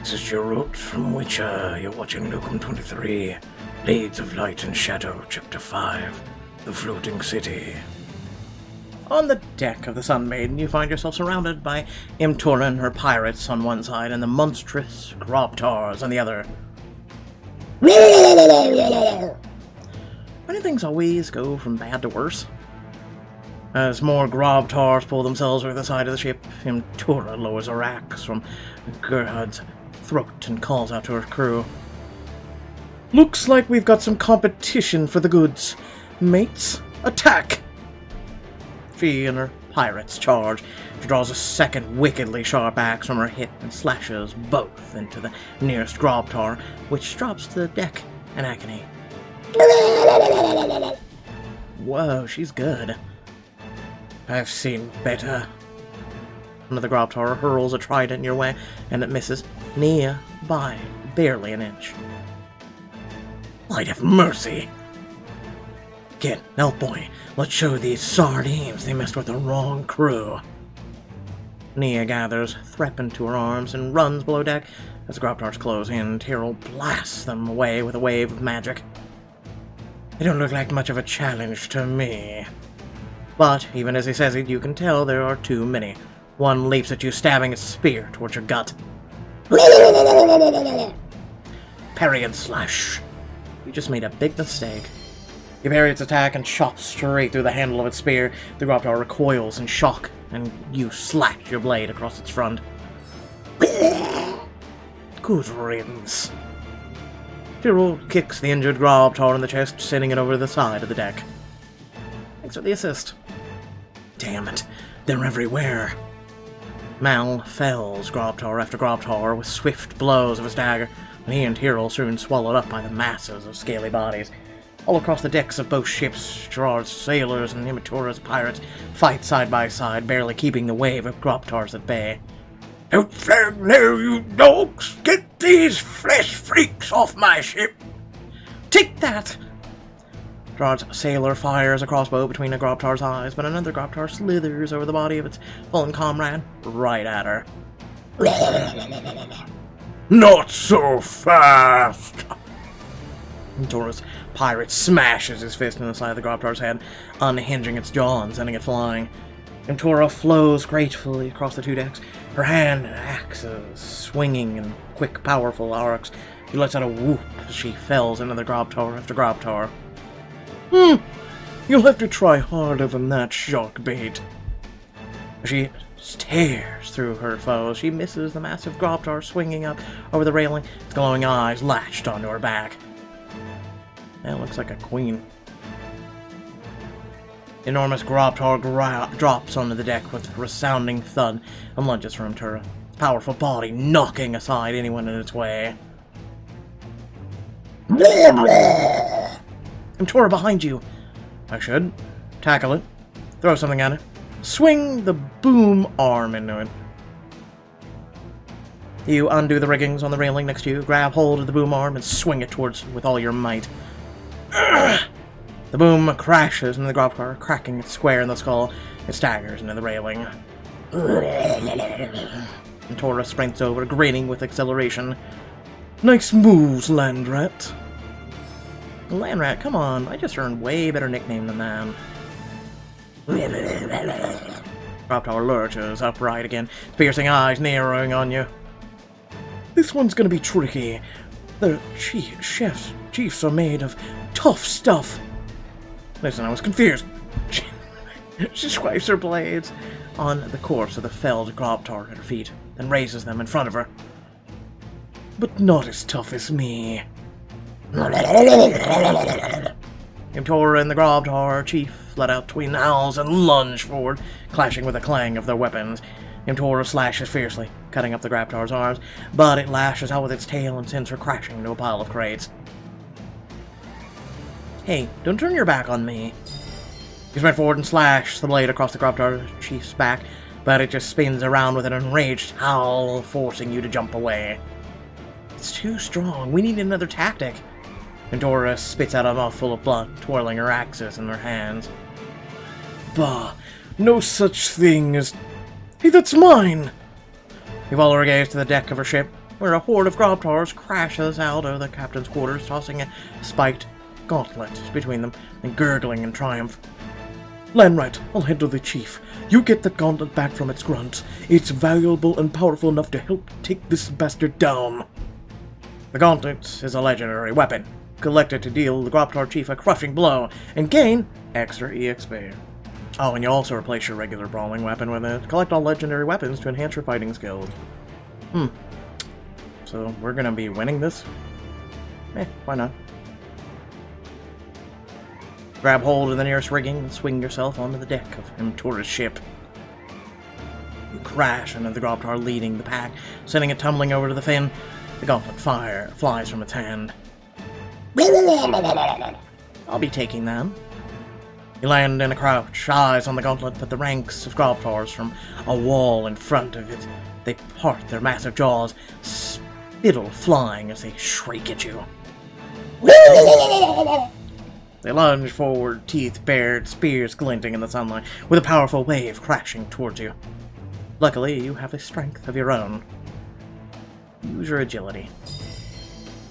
This is your route from Witcher. You're watching Locum 23, Blades of Light and Shadow, Chapter 5, The Floating City. On the deck of the Sun Maiden, you find yourself surrounded by Imtura and her pirates on one side and the monstrous grobtars on the other. Many things always go from bad to worse. As more grobtars pull themselves over the side of the ship, Imtura lowers her axe from Gerhard's throat and calls out to her crew. "Looks like we've got some competition for the goods. Mates, attack!" She and her pirates charge. She draws a second wickedly sharp axe from her hip and slashes both into the nearest grobtar, which drops to the deck in agony. Whoa, she's good. I've seen better. One of the grobtar hurls a trident your way, and it misses Nia by barely an inch. Light have mercy! Kid, elf boy, let's show these sardines they messed with the wrong crew. Nia gathers Threp into her arms and runs below deck. As the grobtars close in, Tyrrell blasts them away with a wave of magic. They don't look like much of a challenge to me. But, even as he says it, you can tell there are too many. One leaps at you, stabbing a spear towards your gut. Parry and slash. You just made a big mistake. You parry its attack and chop straight through the handle of its spear. The grobtar recoils in shock, and you slash your blade across its front. Good riddance. Tyrrell kicks the injured grobtar in the chest, sending it over the side of the deck. Thanks for the assist. Damn it, they're everywhere. Mal fells grobtar after grobtar with swift blows of his dagger, and he and Tyrrell soon swallowed up by the masses of scaly bodies. All across the decks of both ships, Gerard's sailors and Imatura's pirates fight side by side, barely keeping the wave of grobtars at bay. "Don't flag now, you dogs! Get these flesh freaks off my ship!" "Take that!" Gerard's sailor fires a crossbow between a grobtar's eyes, but another grobtar slithers over the body of its fallen comrade, right at her. Not so fast! Imtura's pirate smashes his fist in the side of the grobtar's head, unhinging its jaw and sending it flying. Imtura flows gracefully across the two decks, her hand and axes swinging in quick, powerful arcs. She lets out a whoop as she fells another grobtar after grobtar. You'll have to try harder than that, shark bait. As she tears through her foes, she misses the massive grobtar swinging up over the railing, its glowing eyes lashed onto her back. That looks like a queen. The enormous grobtar drops onto the deck with a resounding thud and lunges for Imtura, its powerful body knocking aside anyone in its way. Imtura, behind you! I should tackle it, throw something at it, swing the boom arm into it. You undo the riggings on the railing next to you, grab hold of the boom arm, and swing it towards with all your might. The boom crashes into the grobtar, cracking it square in the skull. It staggers into the railing. Imtura sprints over, grinning with acceleration. "Nice moves, Landrat." Landrat, come on, I just earned way better nickname than that. Grobtar lurches upright again, piercing eyes narrowing on you. "This one's gonna be tricky. The chiefs are made of tough stuff." Listen, I was confused. She swipes her blades on the corpse of the felled grobtar at her feet, then raises them in front of her. "But not as tough as me." Imtura and the grobtar chief let out twin howls and lunge forward, clashing with a clang of their weapons. Imtura slashes fiercely, cutting up the grobtar's arms, but it lashes out with its tail and sends her crashing into a pile of crates. "Hey, don't turn your back on me." You sprint forward and slash the blade across the grobtar chief's back, but it just spins around with an enraged howl, forcing you to jump away. "It's too strong. We need another tactic." Imtura spits out a mouthful of blood, twirling her axes in her hands. "Bah, no such thing as... Hey, that's mine!" You follow her gaze to the deck of her ship. where a horde of grobtars crashes out of the captain's quarters, tossing a spiked gauntlet between them and gurgling in triumph. "Lanright, I'll handle the chief. You get the gauntlet back from its grunts. It's valuable and powerful enough to help take this bastard down." The gauntlet is a legendary weapon, collected to deal the grobtar chief a crushing blow and gain extra EXP. Oh, and you also replace your regular brawling weapon with it. Collect all legendary weapons to enhance your fighting skills. So we're gonna be winning this? Why not? Grab hold of the nearest rigging and swing yourself onto the deck of Imtura's ship. You crash into the grobtar leading the pack, sending it tumbling over to the fin. The gauntlet flies from its hand. I'll be taking them. You land in a crouch, eyes on the gauntlet, but the ranks of grobtars from a wall in front of it. They part their massive jaws, spittle flying as they shriek at you. They lunge forward, teeth bared, spears glinting in the sunlight, with a powerful wave crashing towards you. Luckily, you have a strength of your own. Use your agility.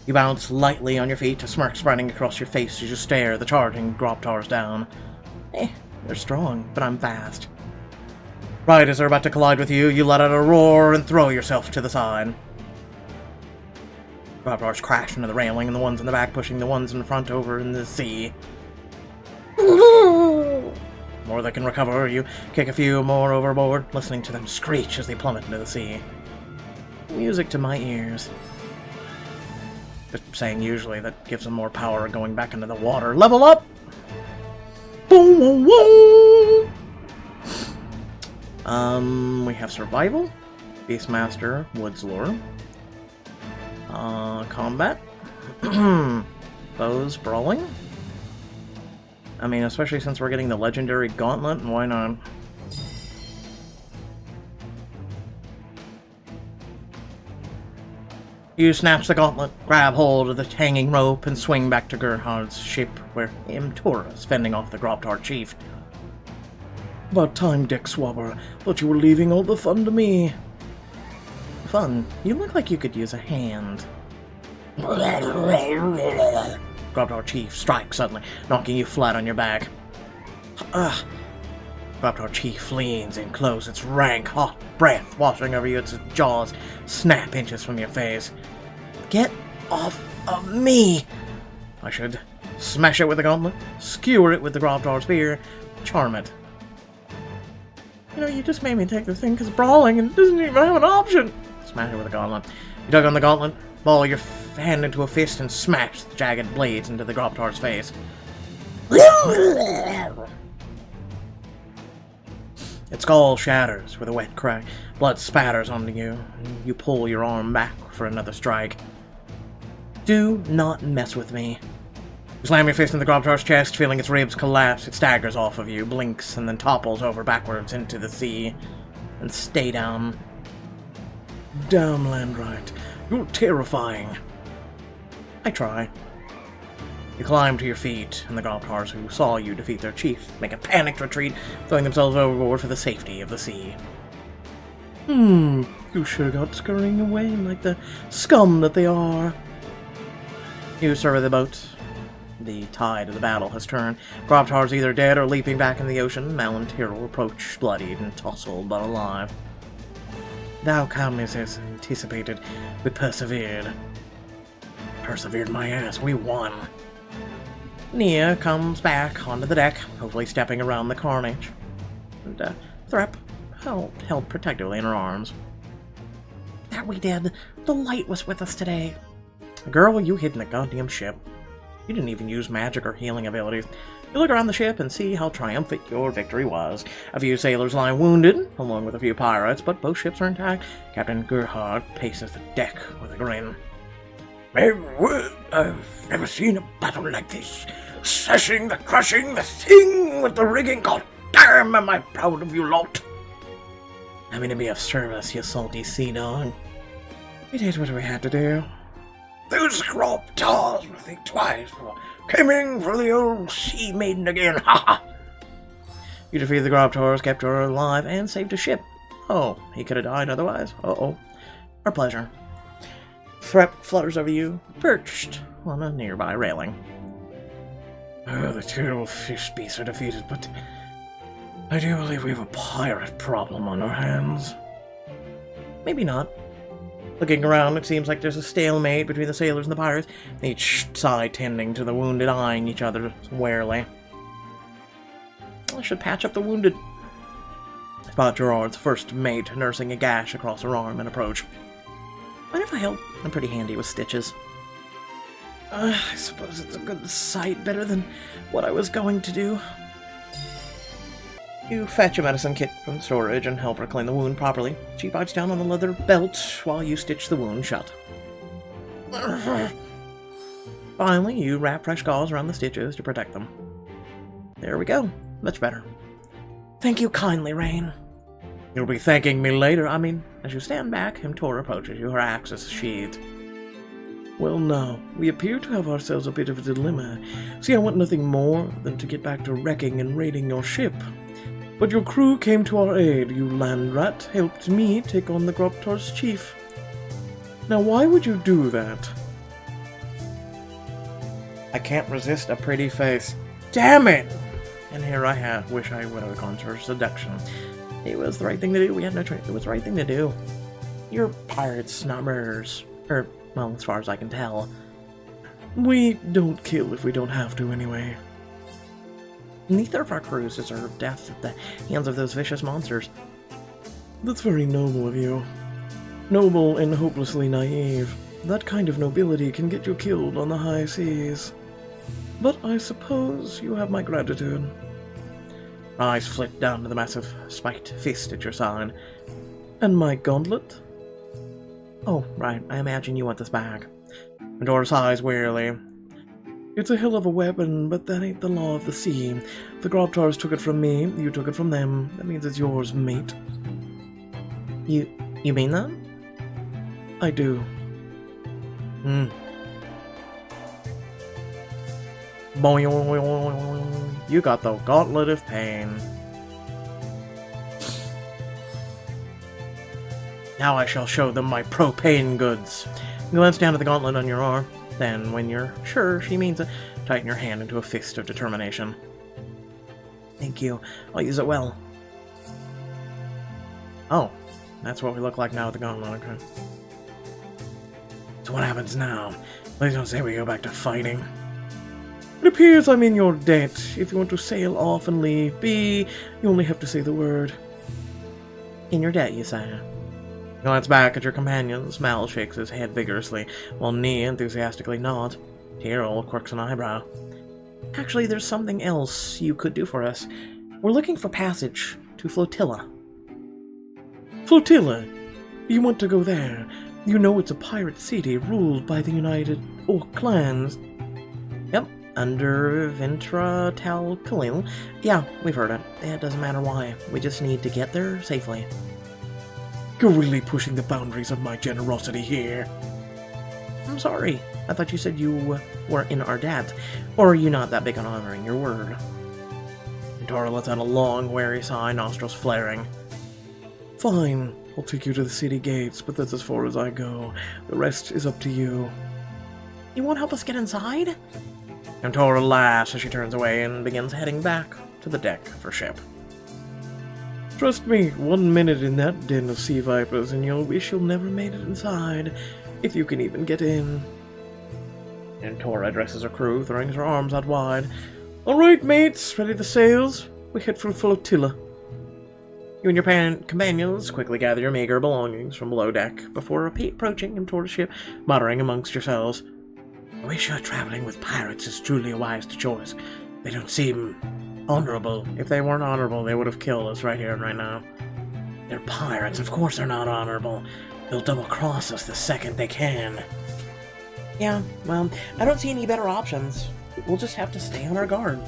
You bounce lightly on your feet, a smirk spreading across your face as you stare the charging grobtars down. They're strong, but I'm fast. Right as they're about to collide with you, you let out a roar and throw yourself to the side. Grobtars crash into the railing, and the ones in the back pushing the ones in the front over in the sea. More they can recover, you kick a few more overboard, listening to them screech as they plummet into the sea. Music to my ears. Just saying, usually that gives them more power going back into the water. Level up! Boom, boom, boom. We have Survival, Beastmaster, Woods Lore, Combat, Bows, Brawling. I mean, especially since we're getting the Legendary Gauntlet, why not? You snatch the gauntlet, grab hold of the hanging rope, and swing back to Gerhard's ship, where Imtura is fending off the grobtar chief. About time, Dick Swabber. Thought you were leaving all the fun to me. Fun? You look like you could use a hand. Grobtar chief strikes suddenly, knocking you flat on your back. Grobtar chief leans in close, its rank, hot breath washing over you, its jaws snap inches from your face. Get off of me! I should smash it with the gauntlet, skewer it with the grobtar spear, charm it. You know, you just made me take this thing because brawling and doesn't even have an option. Smash it with the gauntlet. You tug on the gauntlet, ball your hand into a fist, and smash the jagged blades into the grobtar's face. Its skull shatters with a wet crack. Blood spatters onto you. You pull your arm back for another strike. Do not mess with me. You slam your fist in the grobtar's chest, feeling its ribs collapse. It staggers off of you, blinks, and then topples over backwards into the sea. And stay down. Damn, Landright. You're terrifying. I try. You climb to your feet, and the grobtars who saw you defeat their chief make a panicked retreat, throwing themselves overboard for the safety of the sea. You sure got scurrying away like the scum that they are. You survey the boat. The tide of the battle has turned. Grobtars either dead or leaping back in the ocean. Mal and Tyrrell approach, bloodied and tousled, but alive. The outcome is as anticipated. We persevered. Persevered my ass. We won. Nia comes back onto the deck, hopefully stepping around the carnage. And Threp held protectively in her arms. That we did. The light was with us today. Girl, you hid in the goddamn ship. You didn't even use magic or healing abilities. You look around the ship and see how triumphant your victory was. A few sailors lie wounded, along with a few pirates, but both ships are intact. Captain Gerhard paces the deck with a grin. I've never seen a battle like this. Slashing, the crushing, the thing with the rigging. God damn, am I proud of you lot. Having to be of service, you salty sea dog. We did what we had to do. Those grobtars will think twice before coming for the old sea maiden again. Ha ha! You defeated the grobtars, kept her alive, and saved a ship. Oh, he could have died otherwise? Uh-oh. Our pleasure. flutters over you, perched on a nearby railing. The terrible fish beasts are defeated, but I do believe we have a pirate problem on our hands. Maybe not. Looking around, it seems like there's a stalemate between the sailors and the pirates, each side tending to the wounded, eyeing each other warily. I should patch up the wounded. Spot Gerard's first mate nursing a gash across her arm and approach. Mind if I help? I'm pretty handy with stitches. I suppose it's a good sight better than what I was going to do. You fetch a medicine kit from storage and help her clean the wound properly. She bites down on the leather belt while you stitch the wound shut. Finally, you wrap fresh gauze around the stitches to protect them. There we go. Much better. Thank you kindly, Rain. You'll be thanking me later. As you stand back, Himtor approaches you, her axe is sheathed. Well now, we appear to have ourselves a bit of a dilemma. See, I want nothing more than to get back to wrecking and raiding your ship. But your crew came to our aid. You land rat helped me take on the grobtars chief. Now why would you do that? I can't resist a pretty face. Damn it! And here I wish I would have gone for seduction. It was the right thing to do. We had no choice. It was the right thing to do. You're pirates, not murderers. Well, as far as I can tell. We don't kill if we don't have to anyway. Neither of our crews deserve death at the hands of those vicious monsters. That's very noble of you. Noble and hopelessly naive. That kind of nobility can get you killed on the high seas. But I suppose you have my gratitude. Eyes flit down to the massive spiked fist at your side. And my gauntlet? Oh, right. I imagine you want this back. Medora's eyes wearily. It's a hell of a weapon, but that ain't the law of the sea. The grobtars took it from me, you took it from them. That means it's yours, mate. You mean that? I do. Boing. You got the gauntlet of pain. Now I shall show them my propane goods. You glance down at the gauntlet on your arm. Then, when you're sure she means it, tighten your hand into a fist of determination. Thank you. I'll use it well. Oh, that's what we look like now with the gauntlet, okay. So what happens now? Please don't say we go back to fighting. It appears I'm in your debt. If you want to sail off and leave be, you only have to say the word. In your debt, you say? You glance back at your companions. Mal shakes his head vigorously, while Nia enthusiastically nods. Tyrrell quirks an eyebrow. Actually, there's something else you could do for us. We're looking for passage to Flotilla. Flotilla? You want to go there? You know it's a pirate city ruled by the United Orc clans. Yep, under Ventra Tal Khalil. Yeah, we've heard it. It doesn't matter why. We just need to get there safely. You're really pushing the boundaries of my generosity here. I'm sorry. I thought you said you were in our debt. Or are you not that big on honoring your word? Dora lets out a long, wary sigh, nostrils flaring. Fine. I'll take you to the city gates, but that's as far as I go. The rest is up to you. You won't help us get inside? And Tora laughs as she turns away and begins heading back to the deck of her ship. Trust me, 1 minute in that den of sea vipers and you'll wish you'll never made it inside, if you can even get in. And Tora addresses her crew, throwing her arms out wide. All right, mates, ready the sails? We head for Flotilla. You and your companions quickly gather your meager belongings from below deck before approaching him toward the ship, muttering amongst yourselves. I wish traveling with pirates is truly a wise choice. They don't seem honorable. If they weren't honorable, they would have killed us right here and right now. They're pirates. Of course they're not honorable. They'll double-cross us the second they can. Yeah, well, I don't see any better options. We'll just have to stay on our guard.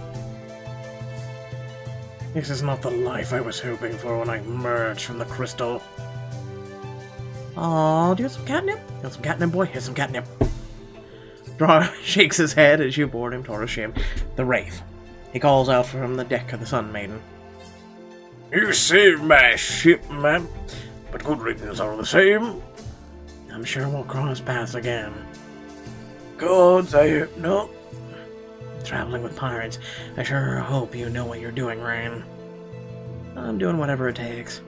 This is not the life I was hoping for when I emerged from the crystal. Aw, do you have some catnip? You want some catnip, boy? Here's some catnip. Draw shakes his head as you board him toward a ship. The Wraith. He calls out from the deck of the Sun Maiden. You saved my ship, man. But good riddance all the same. I'm sure we'll cross paths again. God, I no. Traveling with pirates. I sure hope you know what you're doing, Rain. I'm doing whatever it takes.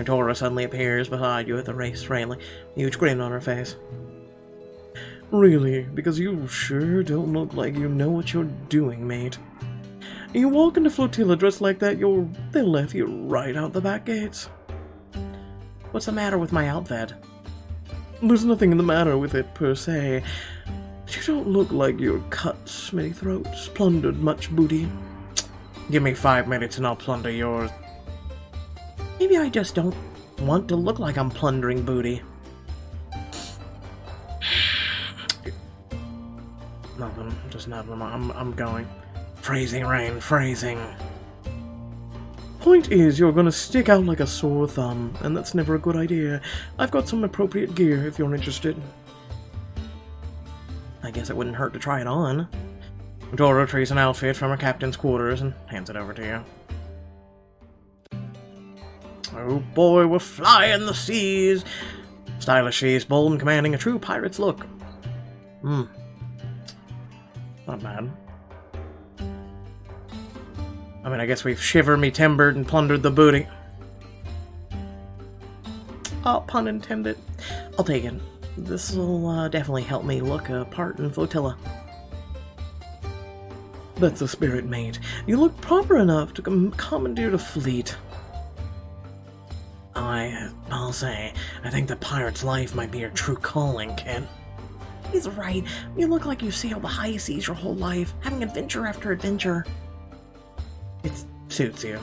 Tora suddenly appears beside you at the race railing, a huge grin on her face. Really? Because you sure don't look like you know what you're doing, mate. You walk into Flotilla dressed like that, they'll let you right out the back gates. What's the matter with my outfit? There's nothing the matter with it, per se. But you don't look like you've cut many throats, plundered much booty. Give me 5 minutes and I'll plunder yours. Maybe I just don't want to look like I'm plundering booty. Nothing, just nothing. I'm going. Phrasing, Rain, phrasing. Point is, you're gonna stick out like a sore thumb, and that's never a good idea. I've got some appropriate gear if you're interested. I guess it wouldn't hurt to try it on. Dora retrieves an outfit from her captain's quarters and hands it over to you. Oh boy, we're flying the seas! Stylish she's bold and commanding, a true pirate's look. Not bad. I mean, I guess we've shivered me timbered and plundered the booty. Oh, pun intended. I'll take it. This'll definitely help me look a part in Flotilla. That's the spirit, mate. You look proper enough to commandeer a fleet. I'll say, I think the pirate's life might be your true calling, kid. He's right. You look like you sailed the high seas your whole life, having adventure after adventure. It suits you.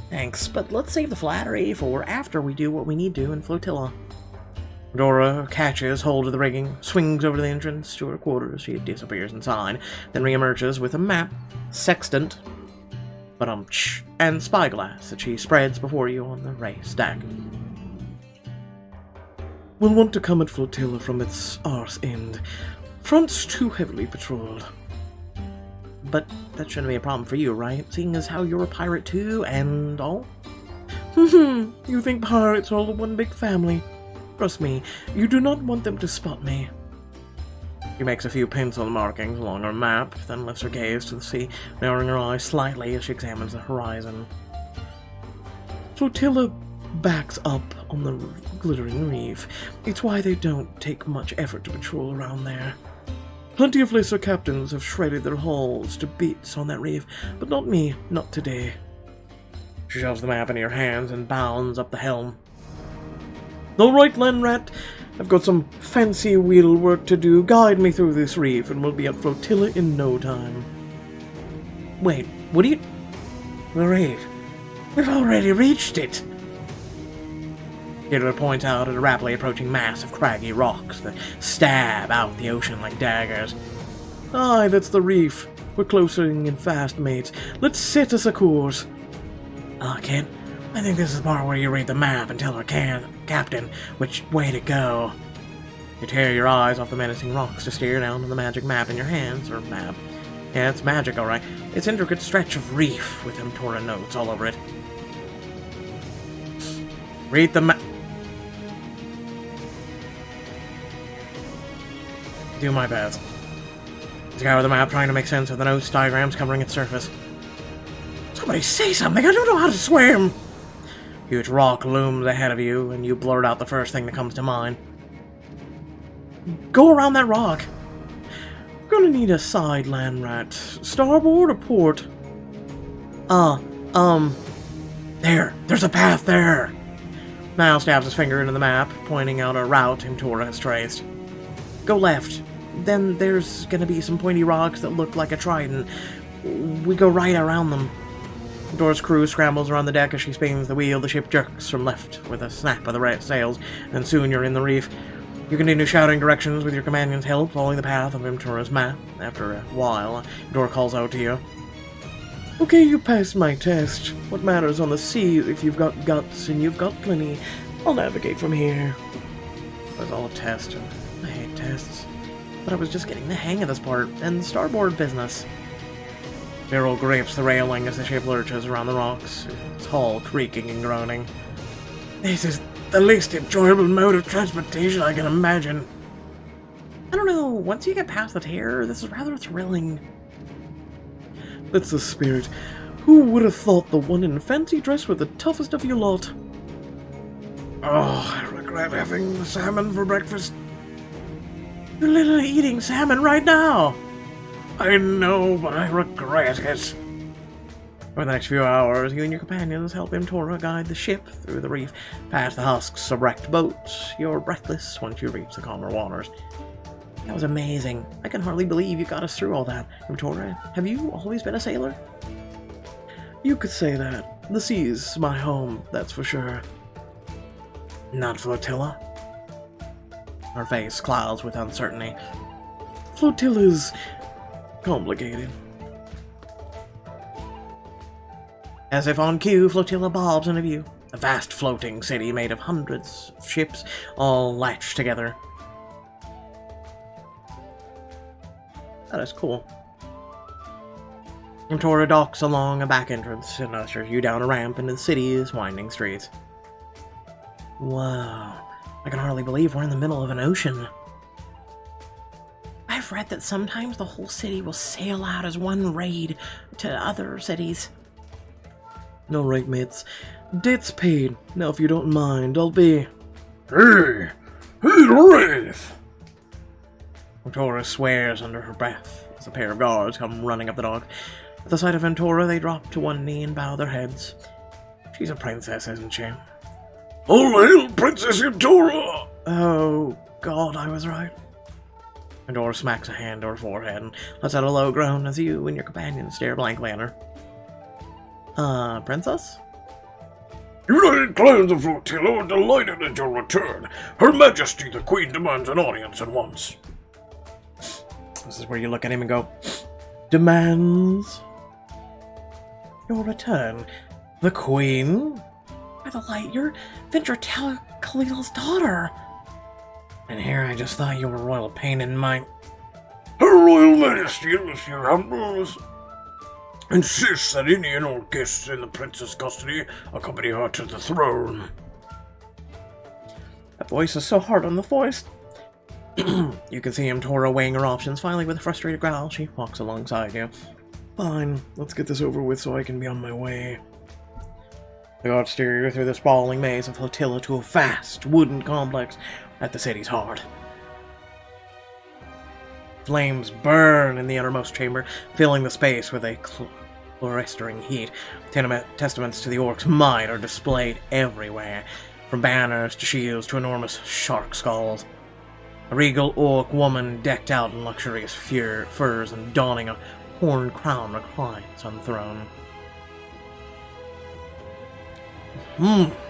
Thanks, but let's save the flattery for after we do what we need to in Flotilla. Dora catches hold of the rigging, swings over to the entrance to her quarters. She disappears inside, then reemerges with a map, sextant, and spyglass that she spreads before you on the race deck. We'll want to come at Flotilla from its arse end. Front's too heavily patrolled. But that shouldn't be a problem for you, right? Seeing as how you're a pirate too, and all? You think pirates are all one big family? Trust me, you do not want them to spot me. She makes a few pencil markings along her map, then lifts her gaze to the sea, narrowing her eyes slightly as she examines the horizon. Flotilla backs up on the glittering reef. It's why they don't take much effort to patrol around there. Plenty of lesser captains have shredded their hulls to bits on that reef, but not me, not today. She shoves the map into your hands and bounds up the helm. All right, Landrat. I've got some fancy wheel work to do. Guide me through this reef, and we'll be at Flotilla in no time. Wait, what are you... Wait, we've already reached it! Hitler points out at a rapidly approaching mass of craggy rocks that stab out the ocean like daggers. Aye, that's the reef. We're closing in fast, mates. Let's set us a course. Kid, I think this is the part where you read the map and tell our captain which way to go. You tear your eyes off the menacing rocks to stare down on the magic map in your hands, or map. Yeah, it's magic, alright. It's an intricate stretch of reef with Mtora notes all over it. Read the map. Do my best. Scour the map trying to make sense of the notes, diagrams covering its surface. Somebody say something! I don't know how to swim! Huge rock looms ahead of you, and you blurt out the first thing that comes to mind. Go around that rock! We're gonna need a side, Landrat. Starboard or port? There's a path there! Mal stabs his finger into the map, pointing out a route Mtora has traced. Go left. Then there's gonna be some pointy rocks that look like a trident. We go right around them. Dora's crew scrambles around the deck as she spins the wheel. The ship jerks from left with a snap of the sails, and soon you're in the reef. You continue shouting directions with your companion's help, following the path of Mtora's map. After a while, Dora calls out to you. Okay, you passed my test. What matters on the sea if you've got guts, and you've got plenty. I'll navigate from here. It was all a test. I hate tests. But I was just getting the hang of this part, and the starboard business. Beryl grips the railing as the ship lurches around the rocks, its hull creaking and groaning. This is the least enjoyable mode of transportation I can imagine. I don't know, once you get past the terror, this is rather thrilling. That's the spirit. Who would have thought the one in fancy dress were the toughest of you lot? Oh, I regret having the salmon for breakfast. You're literally eating salmon right now! I know, but I regret it. For the next few hours, you and your companions help Imtora guide the ship through the reef, past the husks of wrecked boats. You're breathless once you reach the calmer waters. That was amazing. I can hardly believe you got us through all that. Imtora, have you always been a sailor? You could say that. The sea's my home, that's for sure. Not flotilla? Her face clouds with uncertainty. Flotilla's complicated. As if on cue, flotilla bobs into view. A vast floating city made of hundreds of ships, all latched together. That is cool. Imtora docks along a back entrance and ushers you down a ramp into the city's winding streets. Wow, I can hardly believe we're in the middle of an ocean. I've read that sometimes the whole city will sail out as one raid to other cities. No right, mates. Debt's paid. Now, if you don't mind, I'll be... Hey, Wraith! Imtora swears under her breath as a pair of guards come running up the dock. At the sight of Imtora, they drop to one knee and bow their heads. She's a princess, isn't she? All hail, Princess Imtora! Oh, God, I was right. Imtora smacks a hand to her forehead and lets out a low groan as you and your companion stare blankly at her. Princess? United Clans of Flotilla are delighted at your return. Her Majesty the Queen demands an audience at once. This is where you look at him and go, Demands? your return? The Queen? By the light, you're Venture Khalil's daughter. And here I just thought you were royal pain in my... Her Royal Majesty and Monsieur Ambrose insists that any and all guests in the Princess' custody accompany her to the throne. That voice is so hard on the voice. You can see Imtora weighing her options. Finally, with a frustrated growl, she walks alongside you. Fine, let's get this over with so I can be on my way. The guards steer you through the sprawling maze of Flotilla to a vast wooden complex at the city's heart. Flames burn in the innermost chamber, filling the space with a cloistering heat. Testaments to the orcs' might are displayed everywhere, from banners to shields to enormous shark skulls. A regal orc woman decked out in luxurious furs and donning a horned crown reclines on the throne.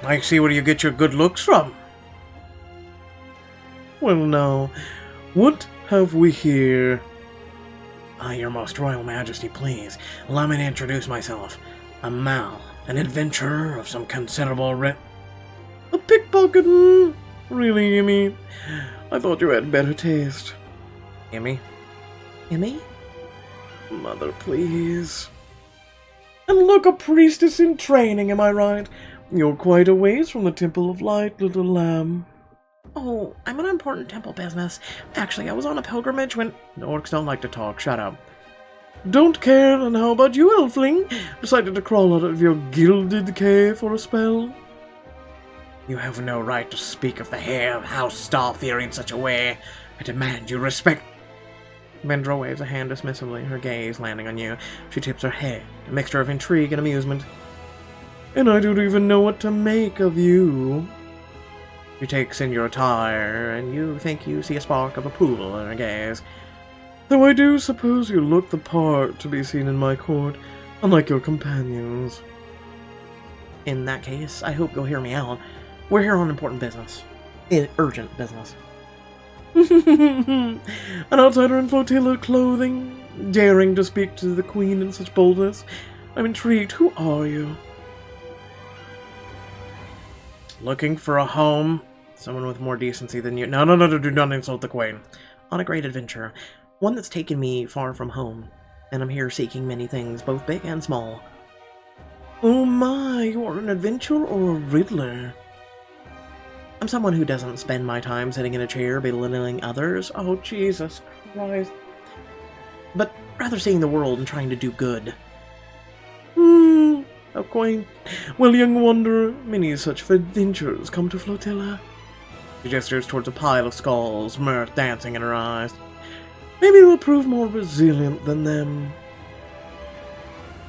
I see where you get your good looks from. Well now, what have we here? Your most royal majesty, please, allow me to introduce myself. I'm Mal, an adventurer of some considerable A pickpocket? Really, Immy? I thought you had better taste. Immy? Immy? Mother, please. And look, a priestess in training, am I right? You're quite a ways from the Temple of Light, little lamb. Oh, I'm on important temple business. Actually, I was on a pilgrimage when... The orcs don't like to talk, shut up. Don't care, and how about you, elfling? Decided to crawl out of your gilded cave for a spell? You have no right to speak of the hair of House Startheory in such a way. I demand you respect... Vendra waves a hand dismissively, her gaze landing on you. She tips her head, a mixture of intrigue and amusement. And I don't even know what to make of you. She takes in your attire, and you think you see a spark of approval in her gaze. Though I do suppose you look the part to be seen in my court, unlike your companions. In that case, I hope you'll hear me out. We're here on important business. Urgent business. An outsider in flotilla clothing, daring to speak to the queen in such boldness. I'm intrigued. Who are you? Looking for a home? Someone with more decency than you. No, do not insult the queen. On a great adventure. One that's taken me far from home. And I'm here seeking many things, both big and small. Oh my, you are an adventurer or a riddler? I'm someone who doesn't spend my time sitting in a chair belittling others. Oh, Jesus Christ. But rather seeing the world and trying to do good. How quaint. Well, young wanderer, many such adventures come to Flotilla. She gestures towards a pile of skulls, mirth dancing in her eyes. Maybe we'll prove more resilient than them.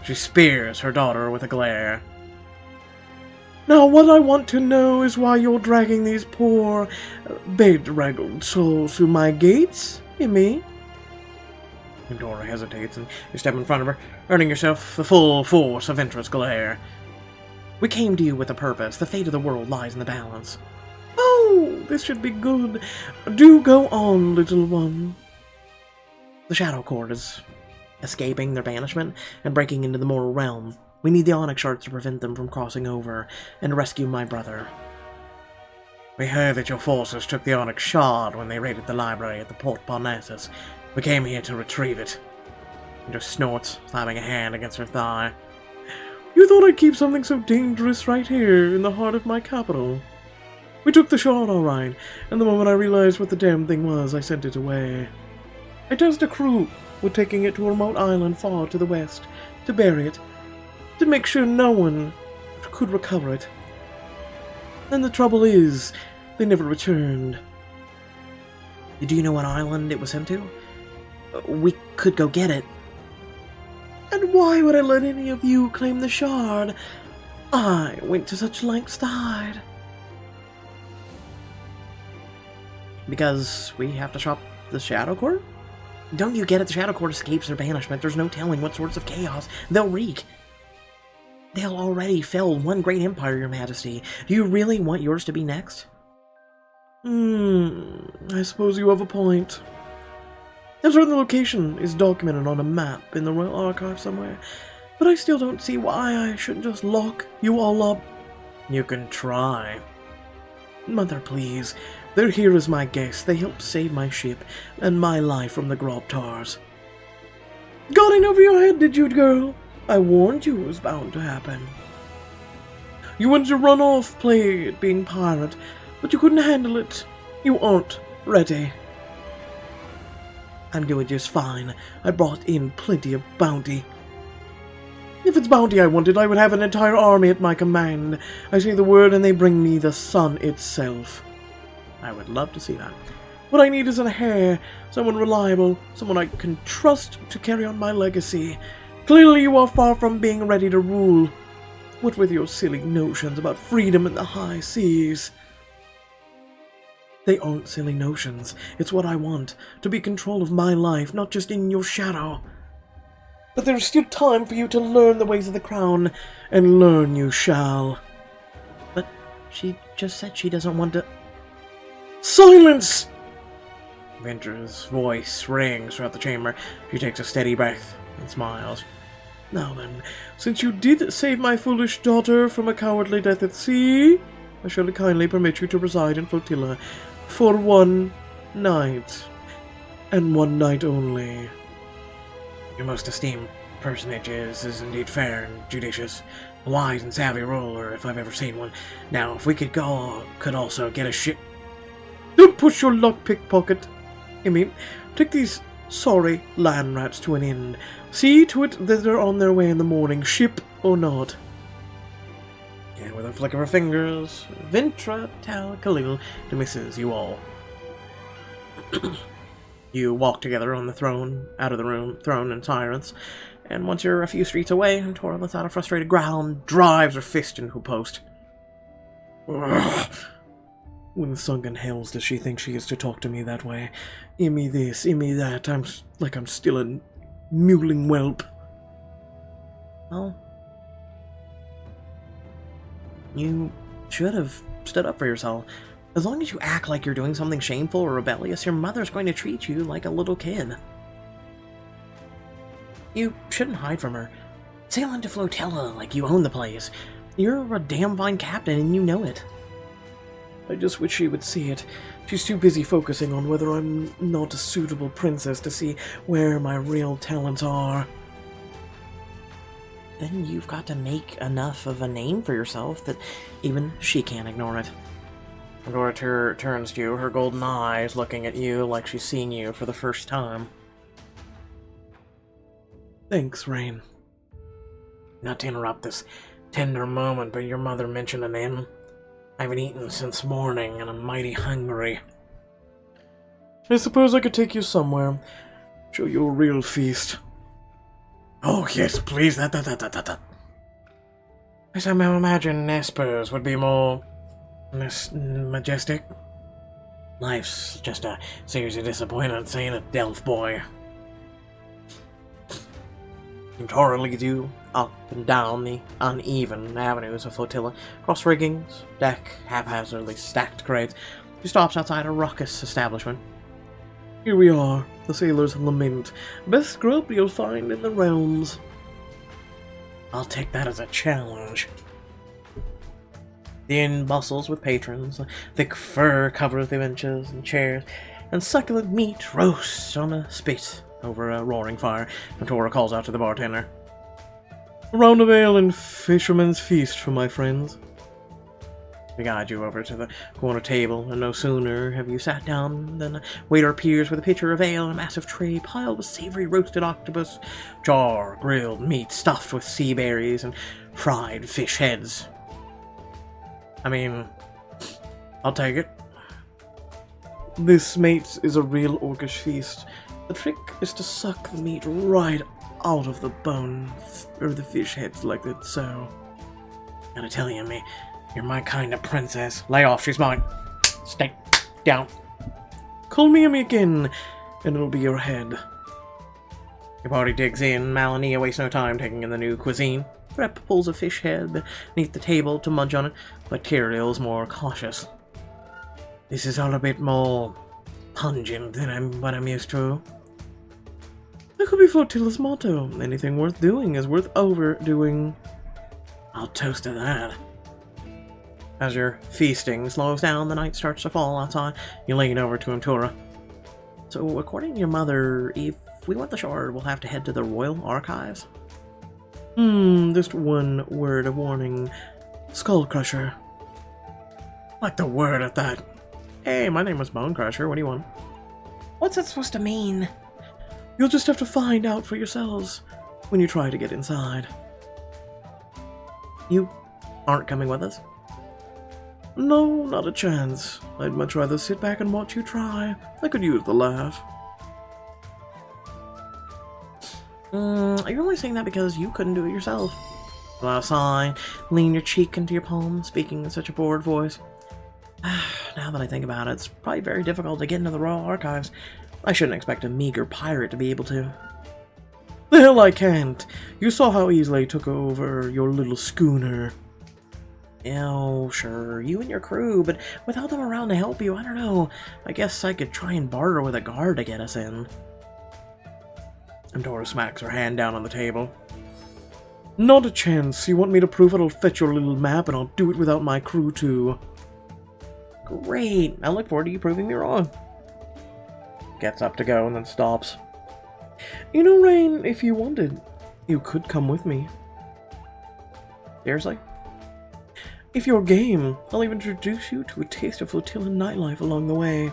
She spears her daughter with a glare. Now, what I want to know is why you're dragging these poor, bedraggled souls through my gates, Emmy. Dora hesitates, and you step in front of her, earning yourself the full force of Ventra's glare. We came to you with a purpose. The fate of the world lies in the balance. Oh, this should be good. Do go on, little one. The Shadow Court is escaping their banishment and breaking into the mortal realm. We need the Onyx Shards to prevent them from crossing over and rescue my brother. We heard that your forces took the Onyx Shard when they raided the library at the Port Parnassus. We came here to retrieve it. He just snorts, slapping a hand against her thigh. You thought I'd keep something so dangerous right here in the heart of my capital? We took the shard all right, and the moment I realized what the damn thing was, I sent it away. I tasked a crew with taking it to a remote island far to the west, to bury it, to make sure no one could recover it. And the trouble is, they never returned. Do you know what island it was sent to? We could go get it. And why would I let any of you claim the shard? I went to such lengths to hide. Because we have to stop the Shadow Court? Don't you get it? The Shadow Court escapes their banishment. There's no telling what sorts of chaos they'll wreak. They'll already felled one great empire, Your Majesty. Do you really want yours to be next? I suppose you have a point. I'm certain the location is documented on a map in the Royal Archive somewhere, but I still don't see why I shouldn't just lock you all up. You can try. Mother, please. They're here as my guests. They helped save my ship and my life from the grobtars. Got in over your head, did you, girl? I warned you it was bound to happen. You wanted to run off, play at being pirate, but you couldn't handle it. You aren't ready. I'm doing just fine. I brought in plenty of bounty. If it's bounty I wanted, I would have an entire army at my command. I say the word and they bring me the sun itself. I would love to see that. What I need is an heir, someone reliable, someone I can trust to carry on my legacy. Clearly you are far from being ready to rule. What with your silly notions about freedom in the high seas? They aren't silly notions. It's what I want, to be control of my life, not just in your shadow. But there's still time for you to learn the ways of the crown, and learn you shall. But she just said she doesn't want to... Silence! Ventra's voice rings throughout the chamber. She takes a steady breath and smiles. Now then, since you did save my foolish daughter from a cowardly death at sea, I shall kindly permit you to reside in Flotilla for one night, and one night only. Your most esteemed personage is indeed fair and judicious, a wise and savvy ruler if I've ever seen one. Now, if we could also get a ship... Don't push your luck, pickpocket. Emmy, take these sorry land rats to an end. See to it that they're on their way in the morning, ship or not. And with a flick of her fingers, Ventra Tal Khalil dismisses you all. You walk together on the throne, out of the room, throne in silence, and once you're a few streets away, Tora lets out a frustrated growl and drives her fist into a post. Ugh. When the sunken hells does she think she is to talk to me that way? Immy this, immy that, I'm still a mewling whelp. Well, you should have stood up for yourself. As long as you act like you're doing something shameful or rebellious, your mother's going to treat you like a little kid. You shouldn't hide from her. Sail into Flotilla like you own the place. You're a damn fine captain and you know it. I just wish she would see it. She's too busy focusing on whether I'm not a suitable princess to see where my real talents are. Then you've got to make enough of a name for yourself that even she can't ignore it. Pandora turns to you, her golden eyes looking at you like she's seeing you for the first time. Thanks, Rain. Not to interrupt this tender moment, but your mother mentioned an inn. I haven't eaten since morning, and I'm mighty hungry. I suppose I could take you somewhere. Show you a real feast. Oh, yes, please. That. As I imagine Nespers would be more majestic. Life's just a series of disappointments, ain't it, Delph boy? Tora leads you up and down the uneven avenues of Flotilla, cross riggings, deck, haphazardly stacked crates. She stops outside a ruckus establishment. Here we are, the sailor's lament. Best grub you'll find in the realms. I'll take that as a challenge. The inn bustles with patrons, thick fur covers the benches and chairs, and succulent meat roasts on a spit over a roaring fire. Tora calls out to the bartender. A round of ale and fisherman's feast for my friends. We guide you over to the corner table, and no sooner have you sat down than a waiter appears with a pitcher of ale and a massive tray piled with savory roasted octopus, jar, grilled meat stuffed with sea berries, and fried fish heads. I mean, I'll take it. This, mates, is a real orcish feast. The trick is to suck the meat right out of the bone, or the fish heads like that, so. Gotta tell you, you're my kind of princess. Lay off, she's mine. Stay down. Call me again, and it'll be your head. Your party digs in. Malania wastes no time taking in the new cuisine. Rep pulls a fish head beneath the table to munch on it, but Tyrael's more cautious. This is all a bit more pungent than what I'm used to. That could be Flotilla's motto. Anything worth doing is worth overdoing. I'll toast to that. As your feasting slows down, the night starts to fall outside. You lean over to him, Tora. So, according to your mother, if we want the shard, we'll have to head to the Royal Archives? Just one word of warning. Skull Crusher. Like the word at that. Hey, my name was Bone Crusher. What do you want? What's that supposed to mean? You'll just have to find out for yourselves when you try to get inside. You aren't coming with us? No, not a chance. I'd much rather sit back and watch you try. I could use the laugh. Are you only saying that because you couldn't do it yourself? Allow a sigh, lean your cheek into your palm, speaking in such a bored voice. Now that I think about it, it's probably very difficult to get into the Royal Archives. I shouldn't expect a meager pirate to be able to. The hell I can't. You saw how easily I took over your little schooner. Oh, sure, you and your crew, but without them around to help you, I don't know. I guess I could try and barter with a guard to get us in. And Dora smacks her hand down on the table. Not a chance. You want me to prove it? I'll fetch your little map, and I'll do it without my crew, too. Great. I look forward to you proving me wrong. Gets up to go and then stops. You know, Rain, if you wanted, you could come with me. Seriously? If you're game, I'll even introduce you to a taste of Flotilla nightlife along the way.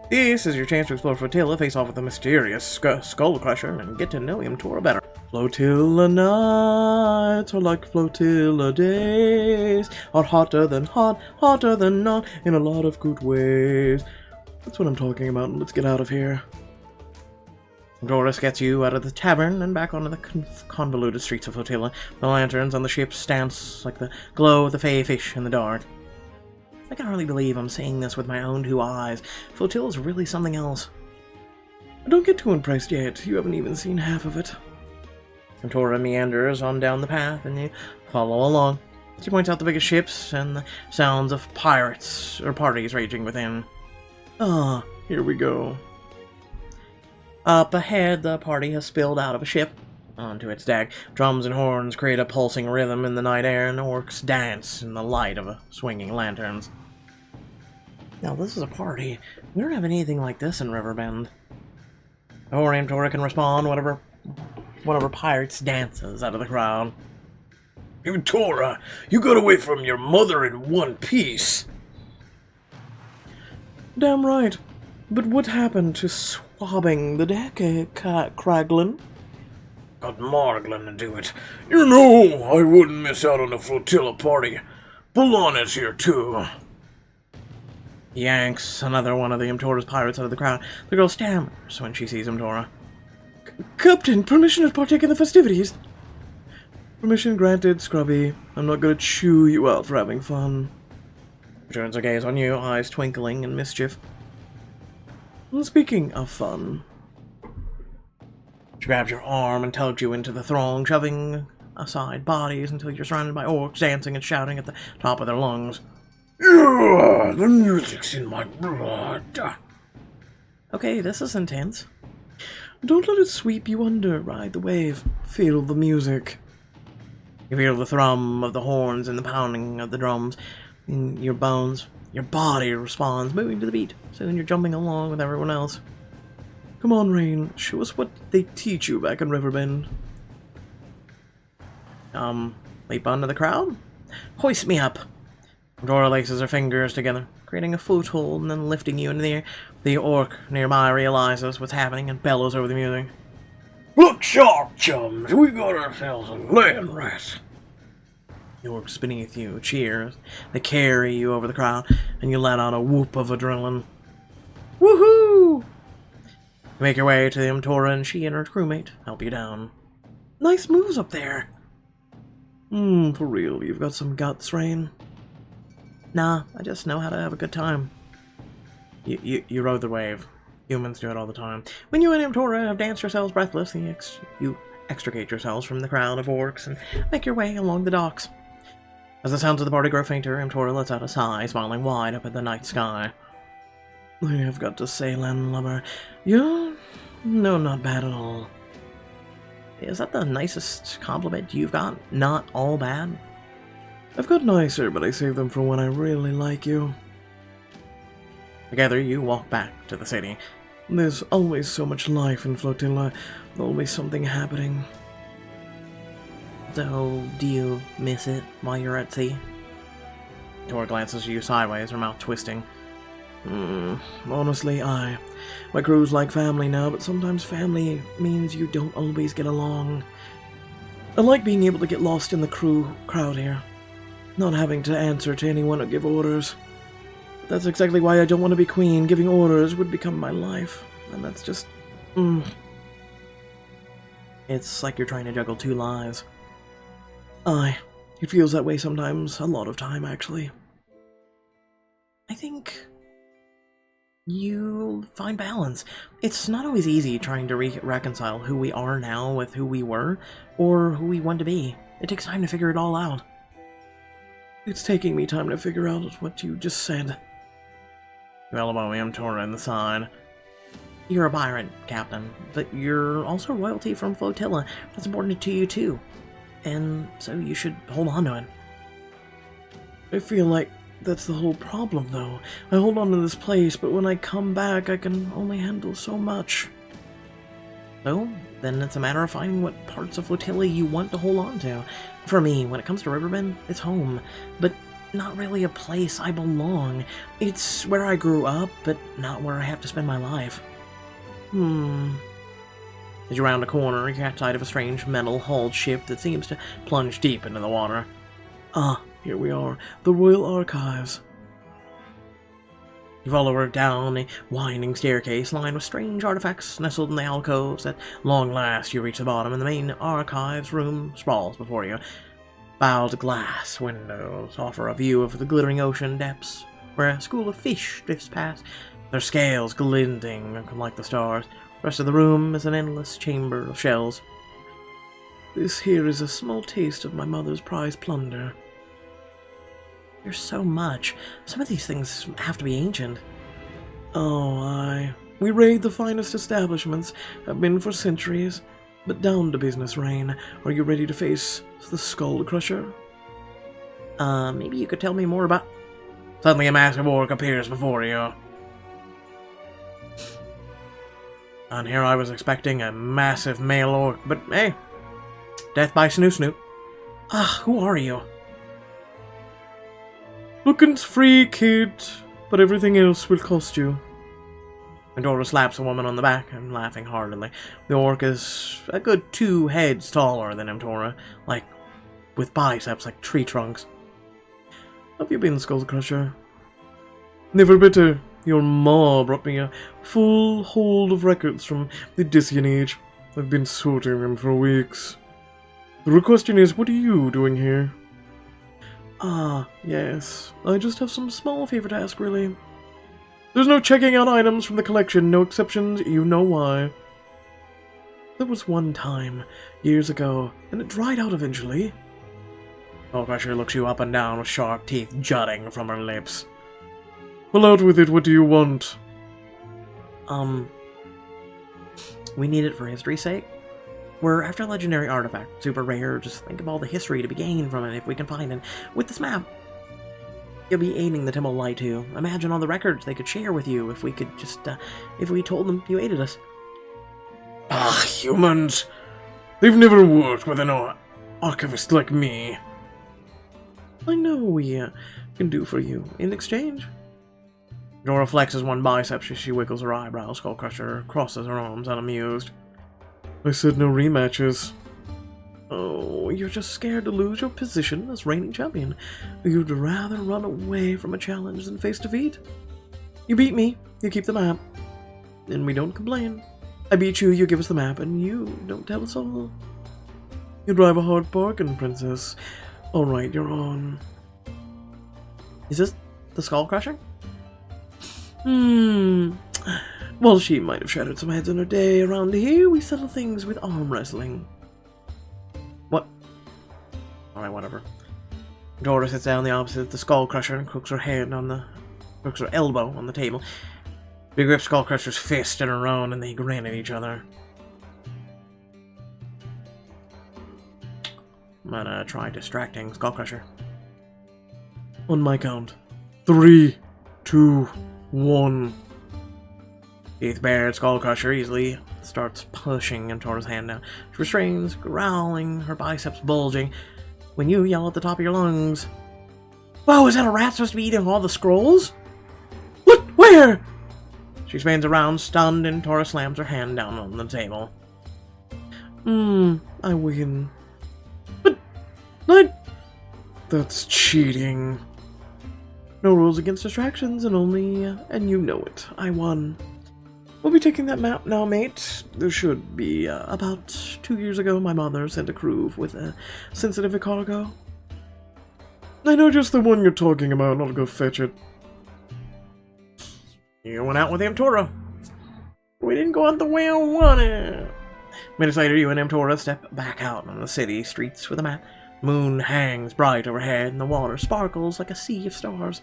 This is your chance to explore Flotilla, face off with the mysterious Skull Crusher, and get to know him Tora better. Flotilla nights are like flotilla days, are hotter than hot, hotter than not, in a lot of good ways. That's what I'm talking about. Let's get out of here. Doris gets you out of the tavern and back onto the convoluted streets of Flotilla. The lanterns on the ship dance like the glow of the fey fish in the dark. I can't really believe I'm seeing this with my own two eyes. Flotilla's really something else. Don't get too impressed yet. You haven't even seen half of it. And Tora meanders on down the path, and you follow along. She points out the biggest ships and the sounds of pirates or parties raging within. Ah, here we go. Up ahead, the party has spilled out of a ship onto its deck. Drums and horns create a pulsing rhythm in the night air, and orcs dance in the light of swinging lanterns. Now, this is a party. We don't have anything like this in Riverbend. Orion Tora can respond whatever pirates dances out of the crowd. You, Tora, you got away from your mother in one piece. Damn right. But what happened to swabbing the deck, Kraglin? Got Marglin to do it. You know, I wouldn't miss out on a flotilla party. Polana's here too. Yanks another one of the Mtora's pirates out of the crowd. The girl stammers when she sees Mtora. Captain, permission to partake in the festivities. Permission granted, Scrubby. I'm not gonna chew you out for having fun. Turns her gaze on you, eyes twinkling in mischief. And speaking of fun, She grabs your arm and tugs you into the throng, shoving aside bodies until you're surrounded by orcs dancing and shouting at the top of their lungs. Yeah, the music's in my blood. Okay, this is intense. don't let it sweep you under. Ride the wave. Feel the music. You feel the thrum of the horns and the pounding of the drums in your bones. Your body responds, moving to the beat. Soon you're jumping along with everyone else. Come on, Rain. Show us what they teach you back in Riverbend. Leap onto the crowd? Hoist me up. Dora laces her fingers together, creating a foothold and then lifting you into the air. The orc nearby realizes what's happening and bellows over the music. Look sharp, chums. We got ourselves a land rat. The orcs beneath you cheers. They carry you over the crowd, and you let out a whoop of adrenaline. Woohoo! You make your way to the Mtora, and she and her crewmate help you down. Nice moves up there. For real, you've got some guts, Rain. Nah, I just know how to have a good time. You rode the wave. Humans do it all the time. When you and Mtora have danced yourselves breathless, you extricate yourselves from the crowd of orcs and make your way along the docks. As the sounds of the party grow fainter, Mtora lets out a sigh, smiling wide up at the night sky. I have got to say, landlubber, you're... no, not bad at all. Is that the nicest compliment you've got? Not all bad? I've got nicer, but I save them for when I really like you. Together, you walk back to the city. There's always so much life in Flotilla, always something happening. So, do you miss it while you're at sea? Tor glances at you sideways, her mouth twisting. Honestly, my crew's like family now, but sometimes family means you don't always get along. I like being able to get lost in the crowd here. Not having to answer to anyone or give orders. That's exactly why I don't want to be queen. Giving orders would become my life. And that's just... It's like you're trying to juggle two lives. Aye. It feels that way sometimes. A lot of time, actually. I think... you'll find balance. It's not always easy trying to reconcile who we are now with who we were, or who we want to be. It takes time to figure it all out. It's taking me time to figure out what you just said. You elbow Mtora in the side. You're a pirate, Captain, but you're also royalty from Flotilla. That's important to you, too. And so you should hold on to it. I feel like that's the whole problem, though. I hold on to this place, but when I come back, I can only handle so much. So, then it's a matter of finding what parts of Flotilla you want to hold on to. For me, when it comes to Riverbend, it's home, but not really a place I belong. It's where I grew up, but not where I have to spend my life. As you round a corner, you catch sight of a strange metal-hulled ship that seems to plunge deep into the water. Ah, here we are. The Royal Archives. You follow her down a winding staircase lined with strange artifacts nestled in the alcoves. At long last, you reach the bottom, and the main archives room sprawls before you. Bowed glass windows offer a view of the glittering ocean depths, where a school of fish drifts past, their scales glinting like the stars. The rest of the room is an endless chamber of shells. This here is a small taste of my mother's prized plunder. There's so much. Some of these things have to be ancient. Oh, aye. We raid the finest establishments, have been for centuries. But down to business, Rain. Are you ready to face the Skull Crusher? Maybe you could tell me more about... Suddenly a massive orc appears before you. And here I was expecting a massive male orc, but hey, death by Snoo Snoop. Who are you? Looking's free, kid, but everything else will cost you. Andorra slaps a woman on the back and laughing heartily. The orc is a good 2 heads taller than Amtora, like with biceps like tree trunks. Have you been, Skullcrusher? Never better. Your ma brought me a full hold of records from the Dissian Age. I've been sorting them for weeks. The real question is, what are you doing here? Ah, yes. I just have some small favor to ask, really. There's no checking out items from the collection, no exceptions, you know why. There was one time, years ago, and it dried out eventually. Skullcrusher looks you up and down with sharp teeth jutting from her lips. Well, out with it, what do you want? We need it for history's sake. We're after a legendary artifact, super rare, just think of all the history to be gained from it if we can find it. With this map, you'll be aiding the Temple Light too. Imagine all the records they could share with you if we could just, if we told them you aided us. Ah, humans! They've never worked with an archivist like me. I know we can do for you in exchange. Dora flexes one bicep as she wiggles her eyebrows. Skullcrusher crosses her arms, unamused. I said no rematches. Oh, you're just scared to lose your position as reigning champion. You'd rather run away from a challenge than face defeat. You beat me, you keep the map. And we don't complain. I beat you, you give us the map, and you don't tell us all. You drive a hard bargain, princess. Alright, you're on. Is this the Skullcrusher? Well, she might have shattered some heads in her day. Around here, we settle things with arm wrestling. What? Alright, whatever. Dora sits down the opposite the Skullcrusher and crooks her elbow on the table. She grips Skullcrusher's fist in her own and they grin at each other. I'm gonna try distracting Skullcrusher. On my count. 3, 2, 1. Teeth bared, Skullcrusher easily starts pushing Amtora's hand down. She restrains, growling, her biceps bulging, when you yell at the top of your lungs. Whoa, is that a rat supposed to be eating all the scrolls? What? Where? She spins around, stunned, and Tora slams her hand down on the table. I win. That's cheating. No rules against distractions, and you know it. I won. We'll be taking that map now, mate. There should be, about 2 years ago, my mother sent a crew with a sensitive cargo. I know just the one you're talking about, I'll go fetch it. You went out with Amtora. We didn't go out the way I wanted. Minutes later, you and Amtora step back out on the city streets with a map. Moon hangs bright overhead, and the water sparkles like a sea of stars.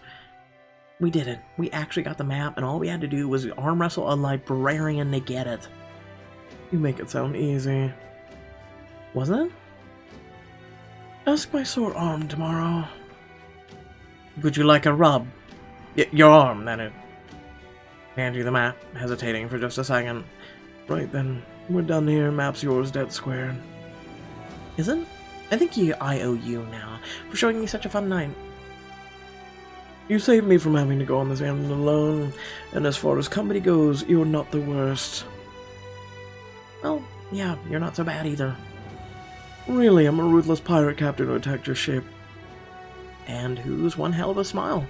We did it. We actually got the map, and all we had to do was arm wrestle a librarian to get it. You make it sound easy. Wasn't it? Ask my sore arm tomorrow. Would you like a rub? Your arm, then it. Hand you the map, hesitating for just a second. Right then, we're done here. Map's yours, dead square. Is it? I think I owe you now for showing me such a fun night. You saved me from having to go on this errand alone, and as far as company goes, you're not the worst. Well, yeah, you're not so bad either. Really, I'm a ruthless pirate captain who attacked your ship. And who's one hell of a smile.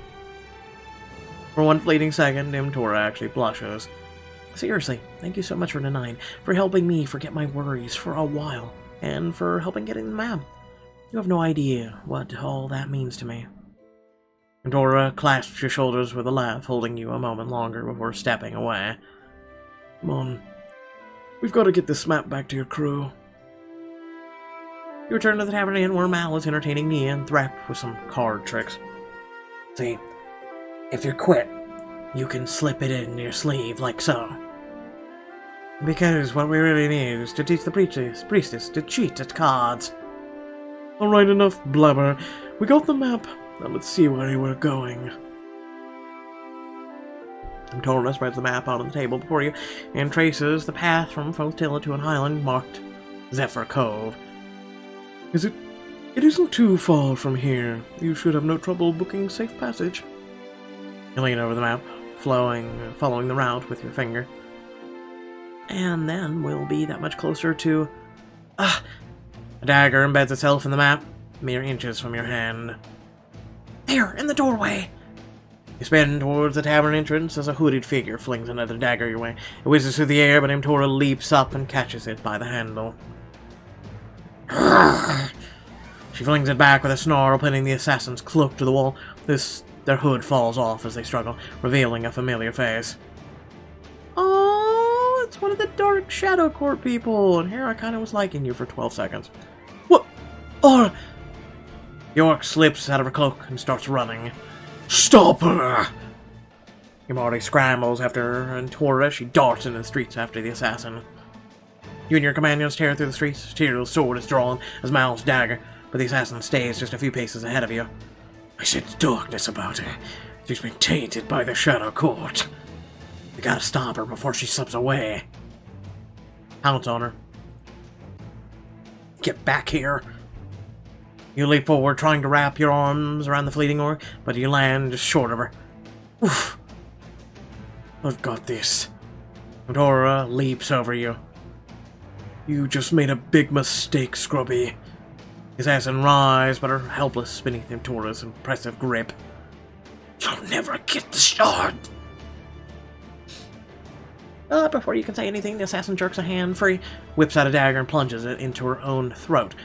For one fleeting second, Amtora actually blushes. Seriously, thank you so much for tonight, for helping me forget my worries for a while, and for helping getting the map. You have no idea what all that means to me. Amtora clasps your shoulders with a laugh, holding you a moment longer before stepping away. Come on. We've got to get this map back to your crew. You return to the tavern inn where Mal is entertaining Nia and Threp with some card tricks. See, if you quit, you can slip it in your sleeve like so. Because what we really need is to teach the priestess to cheat at cards. Alright, enough blabber. We got the map. Now let's see where we're going. Amtora spreads the map out on the table before you and traces the path from Flotilla to an island marked Zephyr Cove. It isn't too far from here. You should have no trouble booking safe passage. You lean over the map, following the route with your finger. And then we'll be that much closer to... a dagger embeds itself in the map, mere inches from your hand. There, in the doorway! You spin towards the tavern entrance as a hooded figure flings another dagger your way. It whizzes through the air, but Imtora leaps up and catches it by the handle. She flings it back with a snarl, pinning the assassin's cloak to the wall. Their hood falls off as they struggle, revealing a familiar face. Oh, it's one of the Dark Shadow Court people, and here I kind of was liking you for 12 seconds. What? Oh! York slips out of her cloak and starts running. Stop her! Imari scrambles after her, and Tora, she darts into the streets after the assassin. You and your companions tear through the streets. Tyrell's sword is drawn as Mal's dagger, but the assassin stays just a few paces ahead of you. I sense darkness about her. She's been tainted by the Shadow Court. We gotta stop her before she slips away. Pounce on her. Get back here! You leap forward, trying to wrap your arms around the fleeting orc, but you land just short of her. Oof! I've got this. Tora leaps over you. You just made a big mistake, Scrubby. His assassin writhes, but are helpless beneath Tora's impressive grip. You'll never get the shard! Before you can say anything, the assassin jerks a hand free, whips out a dagger, and plunges it into her own throat.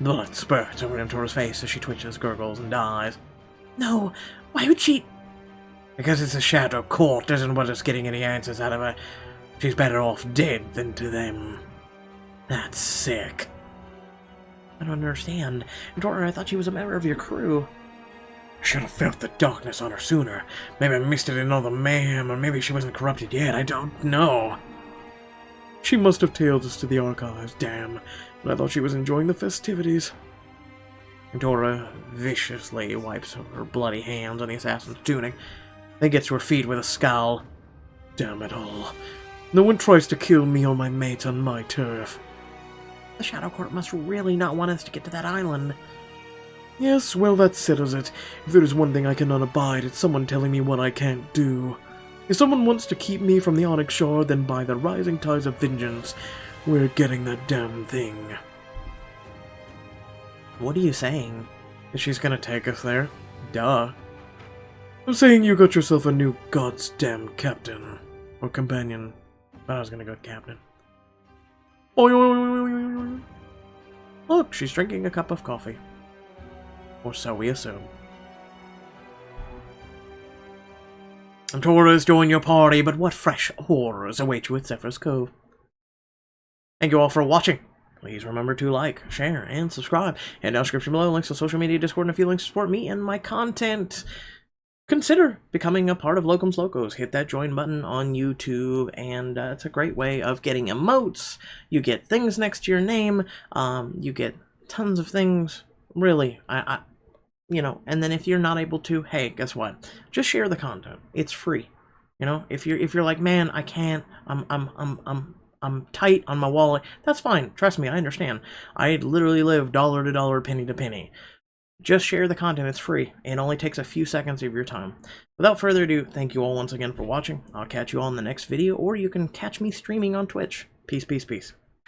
Blood spurts over Tora's face as she twitches, gurgles, and dies. No! Why would she... Because it's a Shadow Court isn't what is getting any answers out of her. She's better off dead than to them. That's sick. I don't understand. Tora, I thought she was a member of your crew. I should have felt the darkness on her sooner. Maybe I missed it in all the mayhem, or maybe she wasn't corrupted yet. I don't know. She must have tailed us to the archives, damn. But I thought she was enjoying the festivities. Tora viciously wipes her bloody hands on the assassin's tunic, then gets to her feet with a scowl. Damn it all. No one tries to kill me or my mates on my turf. The Shadow Court must really not want us to get to that island. Yes, well, that settles it. If there is one thing I cannot abide, it's someone telling me what I can't do. If someone wants to keep me from the Onyx Shard, then by the rising tides of vengeance, we're getting that damn thing. What are you saying? That she's gonna take us there? Duh. I'm saying you got yourself a new god's damn captain. Or companion. But I was gonna go with captain. Oi, oi, oi, oi, oi, oi. Look, she's drinking a cup of coffee. Or so we assume. Tora's joined your party, but what fresh horrors await you at Zephyr's Cove? Thank you all for watching. Please remember to like, share, and subscribe. And down in the description below, links to social media, Discord, and a few links to support me and my content. Consider becoming a part of Locum's Locos. Hit that join button on YouTube, and it's a great way of getting emotes. You get things next to your name. You get tons of things. Really, you know. And then if you're not able to, hey, guess what? Just share the content. It's free. You know, if you're like, man, I can't. I'm tight on my wallet. That's fine. Trust me, I understand. I literally live dollar to dollar, penny to penny. Just share the content. It's free. It only takes a few seconds of your time. Without further ado, thank you all once again for watching. I'll catch you all in the next video, or you can catch me streaming on Twitch. Peace, peace, peace.